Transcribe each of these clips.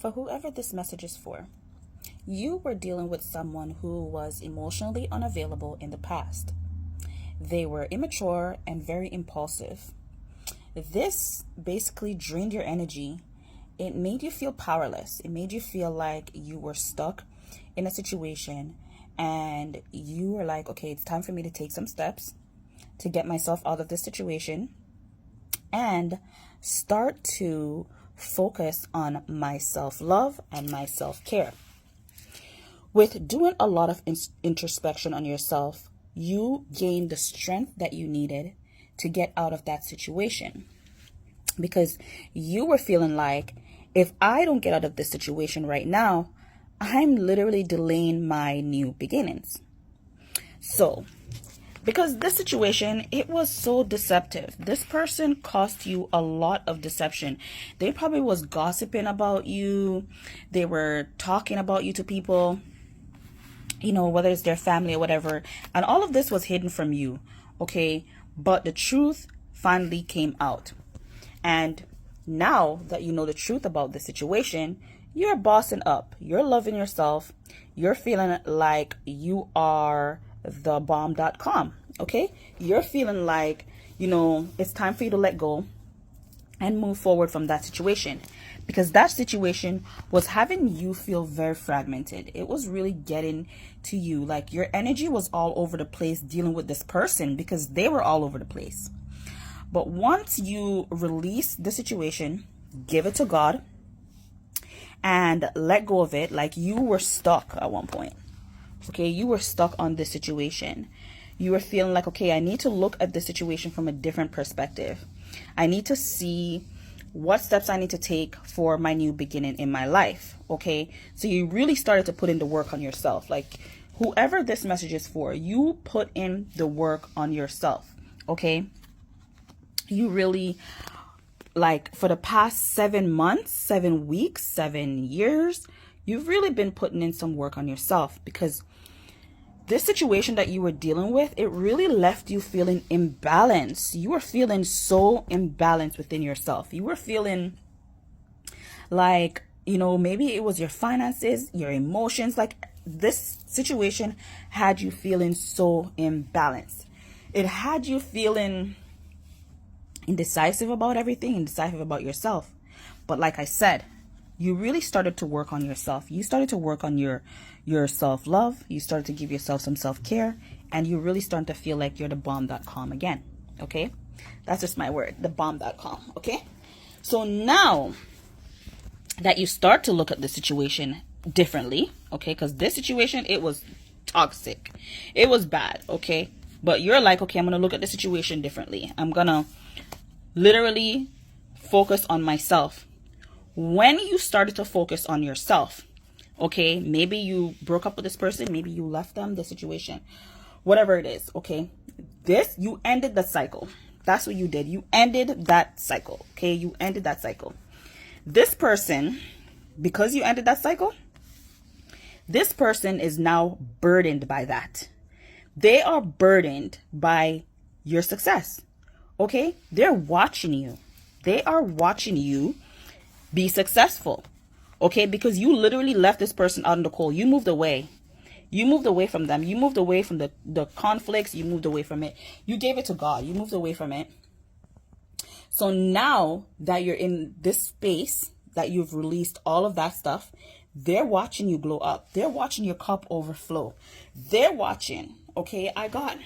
for whoever this message is for. You were dealing with someone who was emotionally unavailable in the past. They were immature and very impulsive. This basically drained your energy. It made you feel powerless. It made you feel like you were stuck in a situation and you were like, okay, it's time for me to take some steps to get myself out of this situation and start to focus on my self-love and my self-care. With doing a lot of introspection on yourself, you gained the strength that you needed to get out of that situation. Because you were feeling like, if I don't get out of this situation right now, I'm literally delaying my new beginnings. So, because this situation, it was so deceptive. This person cost you a lot of deception. They probably was gossiping about you. They were talking about you to people, whether it's their family or whatever. And all of this was hidden from you, okay? But the truth finally came out. And now that you know the truth about the situation, you're bossing up. You're loving yourself. You're feeling like you are the bomb.com, okay? You're feeling like, it's time for you to let go and move forward from that situation. Because that situation was having you feel very fragmented. It was really getting to you. Like your energy was all over the place dealing with this person because they were all over the place. But once you release the situation, give it to God and let go of it, like you were stuck at one point. Okay, you were stuck on this situation. You were feeling like, okay, I need to look at the situation from a different perspective. I need to see what steps I need to take for my new beginning in my life. Okay, so you really started to put in the work on yourself. Like whoever this message is for, you put in the work on yourself. Okay, you really, like for the past 7 months, 7 weeks, 7 years, you've really been putting in some work on yourself, because this situation that you were dealing with, it really left you feeling imbalanced. You were feeling so imbalanced within yourself. You were feeling like, maybe it was your finances, your emotions. Like this situation had you feeling so imbalanced. It had you feeling indecisive about everything, indecisive about yourself. But like I said, you really started to work on yourself. You started to work on your self-love. You started to give yourself some self-care, and you really starting to feel like you're the bomb.com again. Okay, that's just my word, the bomb.com. Okay, so now that you start to look at the situation differently, okay, because this situation, it was toxic, it was bad, okay, but you're like, okay, I'm gonna look at the situation differently. I'm gonna literally focus on myself. When you started to focus on yourself, okay, maybe you broke up with this person, maybe you left them, the situation, whatever it is, okay, you ended the cycle. That's what you did. You ended that cycle, okay? You ended that cycle. This person, because you ended that cycle, this person is now burdened by that. They are burdened by your success, okay? They're watching you. They are watching you be successful, okay? Because you literally left this person out in the cold. You moved away. You moved away from them. You moved away from the conflicts. You moved away from it. You gave it to God. You moved away from it. So now that you're in this space, that you've released all of that stuff, they're watching you glow up. They're watching your cup overflow. They're watching, okay? I got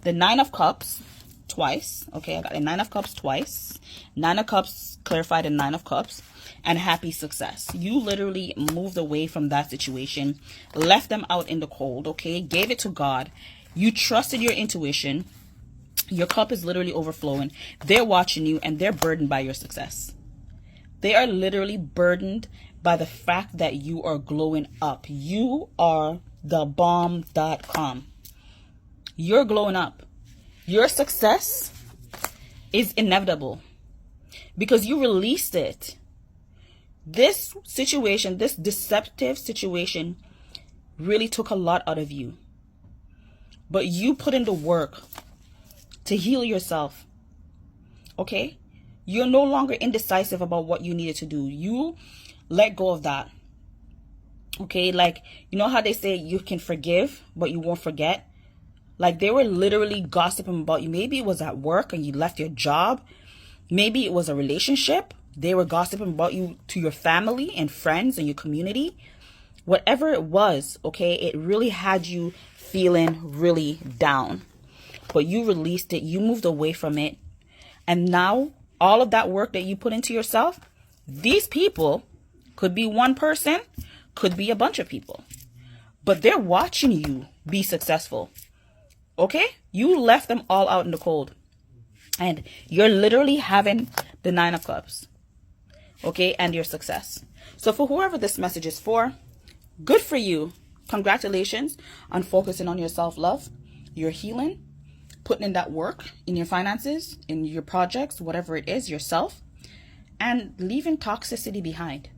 the 9 of Cups twice, okay? I got the 9 of Cups twice. 9 of Cups clarified in 9 of Cups. And happy success. You literally moved away from that situation, left them out in the cold, okay? Gave it to God. You trusted your intuition. Your cup is literally overflowing. They're watching you and they're burdened by your success. They are literally burdened by the fact that you are glowing up. You are the bomb.com. You're glowing up. Your success is inevitable because you released it. This situation, this deceptive situation, really took a lot out of you. But you put in the work to heal yourself. Okay? You're no longer indecisive about what you needed to do. You let go of that. Okay, like, you know how they say you can forgive, but you won't forget? Like, they were literally gossiping about you. Maybe it was at work and you left your job. Maybe it was a relationship. They were gossiping about you to your family and friends and your community. Whatever it was, okay, it really had you feeling really down. But you released it. You moved away from it. And now, all of that work that you put into yourself, these people could be one person, could be a bunch of people. But they're watching you be successful. Okay? You left them all out in the cold. And you're literally having the 9 of Cups. Okay? And your success. So for whoever this message is for, good for you. Congratulations on focusing on your self-love, your healing, putting in that work in your finances, in your projects, whatever it is, yourself, and leaving toxicity behind.